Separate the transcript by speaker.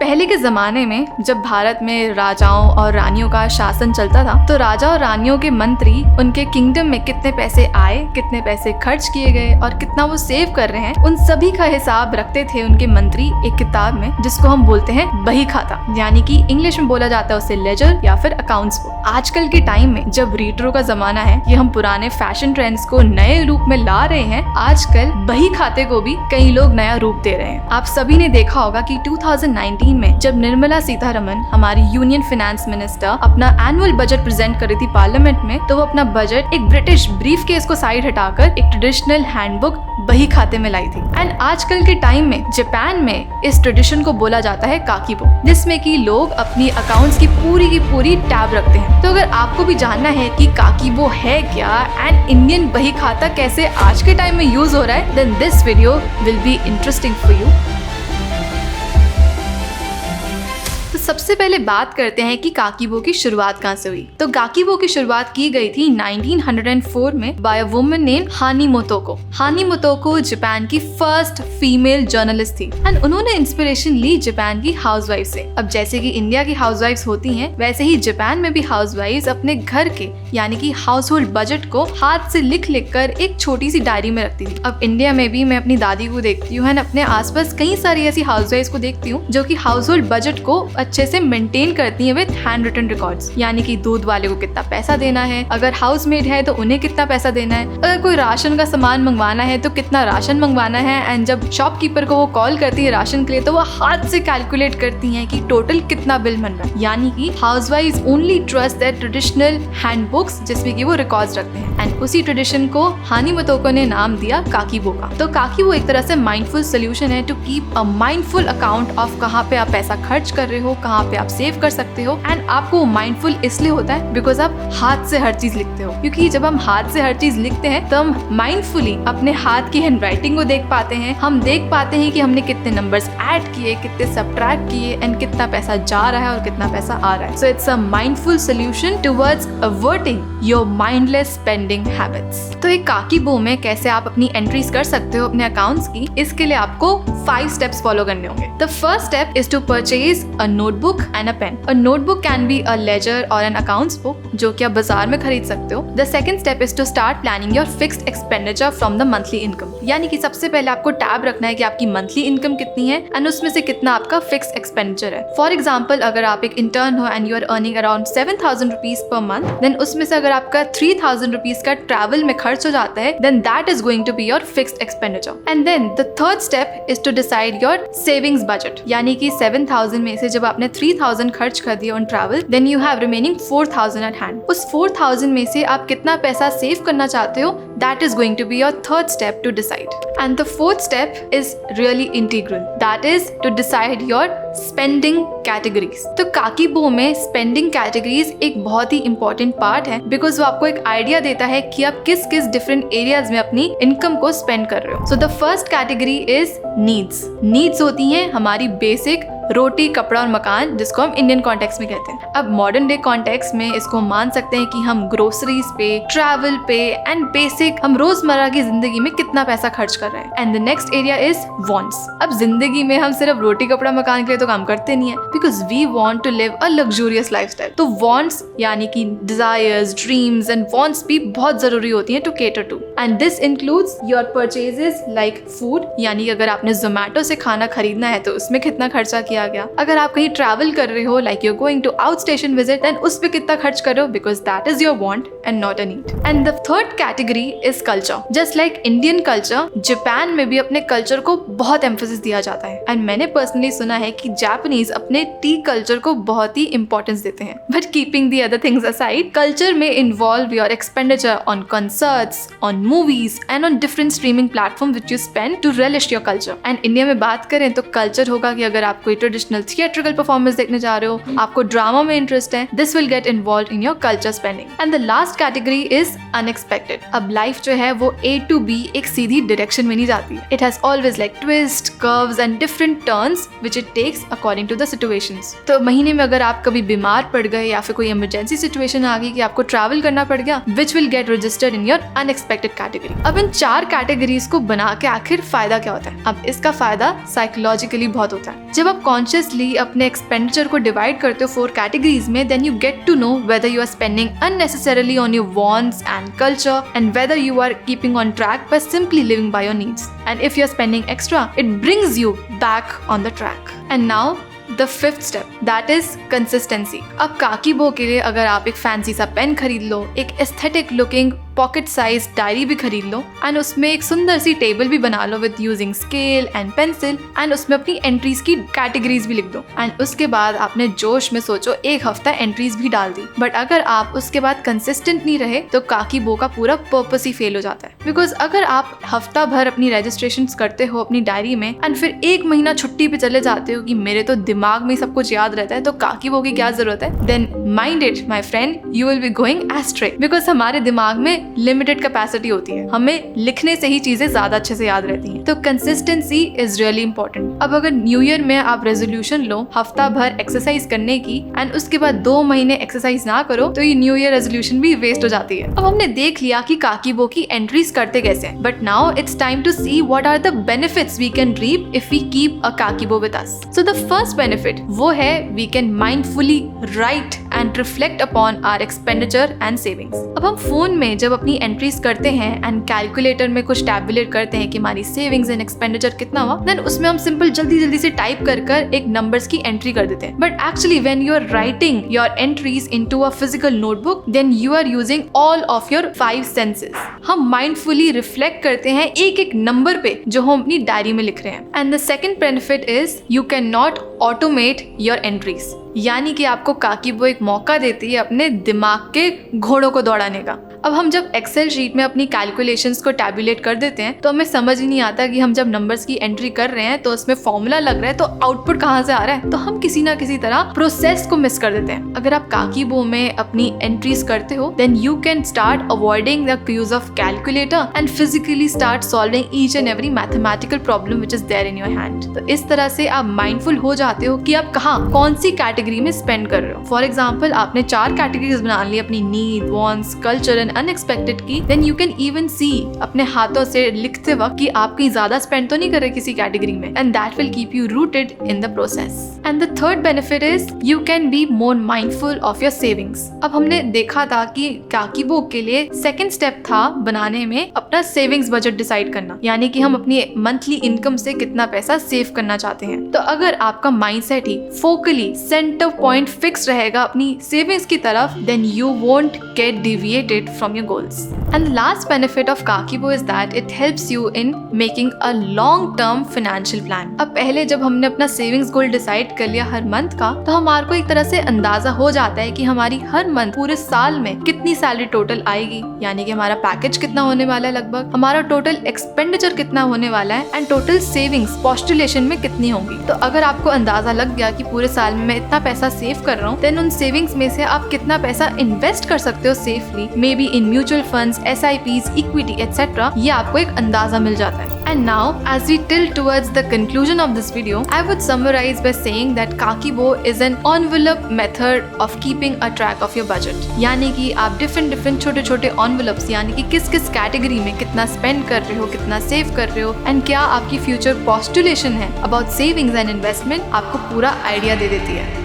Speaker 1: पहले के जमाने में जब भारत में राजाओं और रानियों का शासन चलता था तो राजा और रानियों के मंत्री उनके किंगडम में कितने पैसे आए, कितने पैसे खर्च किए गए और कितना वो सेव कर रहे हैं, उन सभी का हिसाब रखते थे उनके मंत्री एक किताब में जिसको हम बोलते हैं बही खाता, यानी कि इंग्लिश में बोला जाता है उसे लेजर या फिर अकाउंट्स बुक। आजकल के टाइम में जब रेट्रो का जमाना है, ये हम पुराने फैशन ट्रेंड्स को नए रूप में ला रहे हैं, आजकल बही खाते को भी कई लोग नया रूप दे रहे हैं। आप सभी ने देखा होगा कि 2019 में जब निर्मला सीतारमण हमारी यूनियन फाइनेंस मिनिस्टर अपना एनुअल बजट प्रेजेंट कर रही थी पार्लियामेंट में, तो वो अपना बजट एक ब्रिटिश ब्रीफ केस को साइड हटाकर एक ट्रेडिशनल हैंडबुक बही खाते में लाई थी। एंड आजकल के टाइम में जापान में इस ट्रेडिशन को बोला जाता है काकीबो, जिसमें कि लोग अपनी अकाउंट्स की पूरी टैब रखते हैं। तो अगर आपको भी जानना है कि काकीबो है क्या एंड इंडियन बही खाता कैसे आज के टाइम में यूज हो रहा है, then this video will be interesting for you. सबसे पहले बात करते हैं कि काकीबो की शुरुआत कहाँ से हुई। तो काकीबो की शुरुआत की गई थी 1904 में by a woman name Hani Motoko. Hani Motoko Japan की फर्स्ट फीमेल जर्नलिस्ट थी एंड उन्होंने इंस्पिरेशन ली जापान की हाउसवाइफ से। अब जैसे कि इंडिया की हाउसवाइफ्स होती हैं, वैसे ही जापान में भी हाउसवाइफ्स अपने घर के यानी कि हाउस होल्ड बजट को हाथ से लिख कर एक छोटी सी डायरी में रखती थी। अब इंडिया में भी मैं अपनी दादी को देखती हूँ, अपने आसपास कई सारी ऐसी हाउसवाइफ्स को देखती हूँ जो कि हाउस होल्ड बजट को अच्छे से मेंटेन करती हैं विद हैंड रिटन रिकॉर्ड्स, यानी कि दूध वाले को कितना पैसा देना है, अगर हाउस मेड है तो उन्हें कितना पैसा देना है, अगर कोई राशन का सामान मंगवाना है तो कितना राशन मंगवाना है। एंड जब शॉपकीपर को वो कॉल करती है राशन के लिए तो वो हाथ से कैलकुलेट करती हैं कि टोटल कितना बिल बन रहा है। यानी कि हाउसवाइफ्स only trust their traditional handbooks जिसमें कि वो रिकॉर्ड्स रखते हैं। एंड उसी ट्रेडिशन को हानी मोतोको ने नाम दिया काकीबो का। तो काकीबो एक तरह से माइंडफुल सोल्यूशन है to keep a mindful account of कहाँ पे आप पैसा खर्च कर रहे हो, कहाँ पे आप सेव कर सकते हो। एंड आपको माइंडफुल इसलिए होता है बिकॉज आप हाथ से हर चीज लिखते हो, क्योंकि जब हम हाथ से हर चीज लिखते हैं तो हम माइंडफुली अपने हाथ की हैंडराइटिंग को देख पाते हैं। हम देख पाते हैं कि हमने कितने नंबर्स ऐड किए, कितने सबट्रैक्ट किए एंड कितना पैसा जा रहा है और कितना पैसा आ रहा है। So it's a mindful solution towards averting your mindless spending habits. तो एक काकीबो में कैसे आप अपनी एंट्रीज कर सकते हो अपने अकाउंट्स की, इसके लिए आपको 5 स्टेप्स फॉलो करने होंगे। The first step is to purchase a notebook and a pen. A notebook can be a ledger और एन अकाउंट्स बुक जो कि आप बाजार में खरीद सकते हो। The second step is to start planning your fixed expenditure from the monthly income, यानी कि सबसे पहले आपको टैब रखना है कि आपकी मंथली इनकम कितनी है एंड उसमें से कितना आपका फिक्स्ड एक्सपेंडिचर है। फॉर एग्जाम्पल, अगर आप एक इंटर्न हो and you are earning around 7,000 rupees per month, then उसमें से अगर आपका 3,000 रुपीज का ट्रैवल में खर्च हो जाता है, then that is going to be your fixed expenditure. And then the third step is to decide your savings budget, यानी कि 7,000 में से जब आपने 3,000 खर्च कर दिया on travel, then you have remaining 4,000 at hand. उस 4,000 में से आप कितना पैसा सेव करना चाहते हो, that is going to be your third step to decide. And the fourth step is really integral, that is to decide your spending categories. तो काकीबो में स्पेंडिंग कैटेगरीज एक बहुत ही इंपॉर्टेंट पार्ट है बिकॉज वो आपको एक आइडिया देता है कि आप किस किस डिफरेंट एरियाज में अपनी इनकम को स्पेंड कर रहे हो। सो the first category is needs. Needs होती हैं हमारी बेसिक रोटी, कपड़ा और मकान, जिसको हम इंडियन कॉन्टेक्स्ट में कहते हैं। अब मॉडर्न डे कॉन्टेक्स्ट में इसको मान सकते हैं कि हम ग्रोसरीज पे, ट्रैवल पे एंड बेसिक हम रोजमर्रा की जिंदगी में कितना पैसा खर्च कर रहे हैं। And the next area is wants. अब जिंदगी में हम सिर्फ रोटी, कपड़ा, मकान के लिए तो काम करते नहीं है because we want to live a luxurious lifestyle. तो वांट्स यानी कि डिजायर्स, ड्रीम्स एंड वांट्स भी बहुत जरूरी होती हैं to cater to. And this includes your purchases like food, यानी अगर आपने जोमैटो से खाना खरीदना है तो उसमें कितना खर्चा किया गया। अगर आप कहीं ट्रैवल कर रहे हो like you are going to outstation visit, then उस पे कितना खर्च कर रहे हो because that is your want and not a need. And the third category is culture. Just like Indian culture, Japan में भी अपने कल्चर को बहुत एम्फेसिस दिया जाता है। एंड मैंने पर्सनली सुना है कि जापानीज अपने टी कल्चर को बहुत ही इंपॉर्टेंस देते हैं। But keeping the other things aside, culture में involve your expenditure on concerts, on movies and on different streaming platform which you spend to relish your culture. And India में बात करें तो culture होगा कि अगर आप कोई ट्रेडिशनल थिएट्रिकल परफॉर्मेंस देखने जा रहे हो, आपको ड्रामा में इंटरेस्ट है, this will get involve in your culture spending. And the last category is unexpected. अब लाइफ जो है वो A to B एक सीधी डायरेक्शन में नहीं जाती। It has always like twist, curves and different turns which it takes according to the situations. तो महीने में अगर आप कभी बीमार पड़ गए या फिर कोई इमरजेंसी सिचुएशन आ गई कि आपको ट्रैवल करना पड़ गया, which will get registered in your unexpected category. अब इन 4 कैटेगरीज को बना के आखिर फायदा क्या होता है? अब इसका फायदा साइकोलॉजिकली बहुत होता है। जब आप कॉन्शियसली अपने एक्सपेंडिचर को डिवाइड करते हो 4 कैटेगरीज में, then you get to know whether you are spending unnecessarily on your wants and culture and whether you are keeping on track by simply living by your needs. And if you are spending extra, it brings you back on the track. And now the 5th step, that is consistency. अब काकीबो के लिए अगर आप एक fancy सा pen खरीद लो, एक aesthetic looking pocket size diary भी खरीद लो एंड उसमें एक सुंदर सी टेबल भी बना लो with using scale and pencil and उसमें अपनी एंट्रीज की कैटेगरीज भी लिख दो एंड उसके बाद आपने जोश में सोचो एक हफ्ता एंट्रीज भी डाल दी। बट अगर आप उसके बाद कंसिस्टेंट नहीं रहे तो काकीबो का पूरा पर्पस ही फेल हो जाता है। बिकॉज अगर आप हफ्ता भर अपनी रजिस्ट्रेशन करते हो अपनी डायरी में एंड फिर 1 महीना छुट्टी पे चले जाते हो कि मेरे तो दिमाग में सब कुछ याद रहता है तो काकीबो की क्या जरूरत है, then mind it my friend, you will be going astray. Because हमारे दिमाग में लिमिटेड कैपेसिटी होती है, हमें लिखने से ही चीजें ज्यादा अच्छे से याद रहती हैं। तो कंसिस्टेंसी इज रियली इंपॉर्टेंट। अब अगर न्यू ईयर में आप रेजोल्यूशन लो हफ्ता भर एक्सरसाइज करने की एंड उसके बाद 2 महीने एक्सरसाइज ना करो तो ये न्यू ईयर रेजोल्यूशन भी वेस्ट हो जाती है। अब हमने देख लिया कि काकीबो की एंट्रीज करते कैसे हैं, but now it's time to see what are the benefits we can reap if we keep a kakeibo with us. So the first benefit वो है we can mindfully write and reflect upon our expenditure and savings. अब हम phone में जब अपनी entries करते हैं and calculator में कुछ टैबुलेट करते हैं कि हमारी सेविंग्स एंड एक्सपेंडिचर कितना हुआ, देन उसमें हम सिंपल जल्दी से टाइप कर एक नंबर्स की एंट्री कर देते हैं। But actually when you are writing your entries into a physical notebook then you are using all of your 5 senses. हम माइंडफुली रिफ्लेक्ट करते हैं एक नंबर पे जो हम अपनी डायरी में लिख रहे हैं। And the second benefit is you can not automate your entries, यानी कि आपको काकीबो एक मौका देती है अपने दिमाग के घोड़ों को दौड़ाने का। अब हम जब एक्सेल शीट में अपनी कैलकुलेशंस को टैबुलेट कर देते हैं तो हमें समझ ही नहीं आता कि हम जब नंबर्स की एंट्री कर रहे हैं तो उसमें फॉर्मूला लग रहा है तो आउटपुट कहाँ से आ रहा है, तो हम किसी ना किसी तरह प्रोसेस को मिस कर देते हैं। अगर आप काकीबो में अपनी एंट्रीज करते हो then you can start avoiding the use of calculator and physically start solving each and every mathematical problem which is there in your hand. तो इस तरह से आप माइंडफुल हो जाते हो कि आप कहाँ कौन सी कैटेगरी में स्पेंड कर रहे हो। फॉर एग्जाम्पल आपने 4 कैटेगरीज बना ली अपनी need, wants, culture and unexpected की, देन यू कैन इवन सी अपने हाथों से लिखते वक्त कि आप कहीं ज्यादा स्पेंड तो नहीं कर रहे किसी कैटेगरी में and that will keep you rooted in the process. And the third benefit is you can be more mindful of your savings. अब हमने देखा था कि काकीबो के लिए सेकंड स्टेप था बनाने में अपना सेविंग्स बजट डिसाइड करना, यानी कि हम अपनी मंथली इनकम से कितना पैसा सेव करना चाहते हैं। तो अगर आपका माइंडसेट ही फोकली सेंटर पॉइंट फिक्स रहेगा अपनी सेविंग्स की तरफ then you won't get deviated from your goals. And the last benefit of kakeibo is that it helps you in making a long term financial plan. अब पहले जब हमने अपना savings goal decide कर लिया हर मंथ का तो हमारे को एक तरह से अंदाजा हो जाता है कि हमारी हर मंथ पूरे साल में कितनी सैलरी टोटल आएगी, यानी कि हमारा पैकेज कितना होने वाला है, लगभग हमारा टोटल एक्सपेंडिचर कितना होने वाला है एंड टोटल सेविंग्स पोस्टुलेशन में कितनी होंगी। तो अगर आपको अंदाजा लग गया कि पूरे साल में मैं इतना पैसा सेव कर रहा हूँ देन उन सेविंग्स में से आप कितना पैसा इन्वेस्ट कर सकते हो safely, may be in mutual funds, SIPs, equity etcetera, ये आपको एक अंदाजा मिल जाता है। And now, as we tilt towards the conclusion of this video, I would summarize by saying that Kakibo is an envelope method of keeping a track of your budget. यानी कि आप different छोटे envelopes, यानी कि किस category में कितना spend कर रहे हो, कितना सेव कर रहे हो एंड क्या आपकी फ्यूचर पोस्टुलेशन है अबाउट सेविंग्स एंड इन्वेस्टमेंट, आपको पूरा आइडिया दे देती है।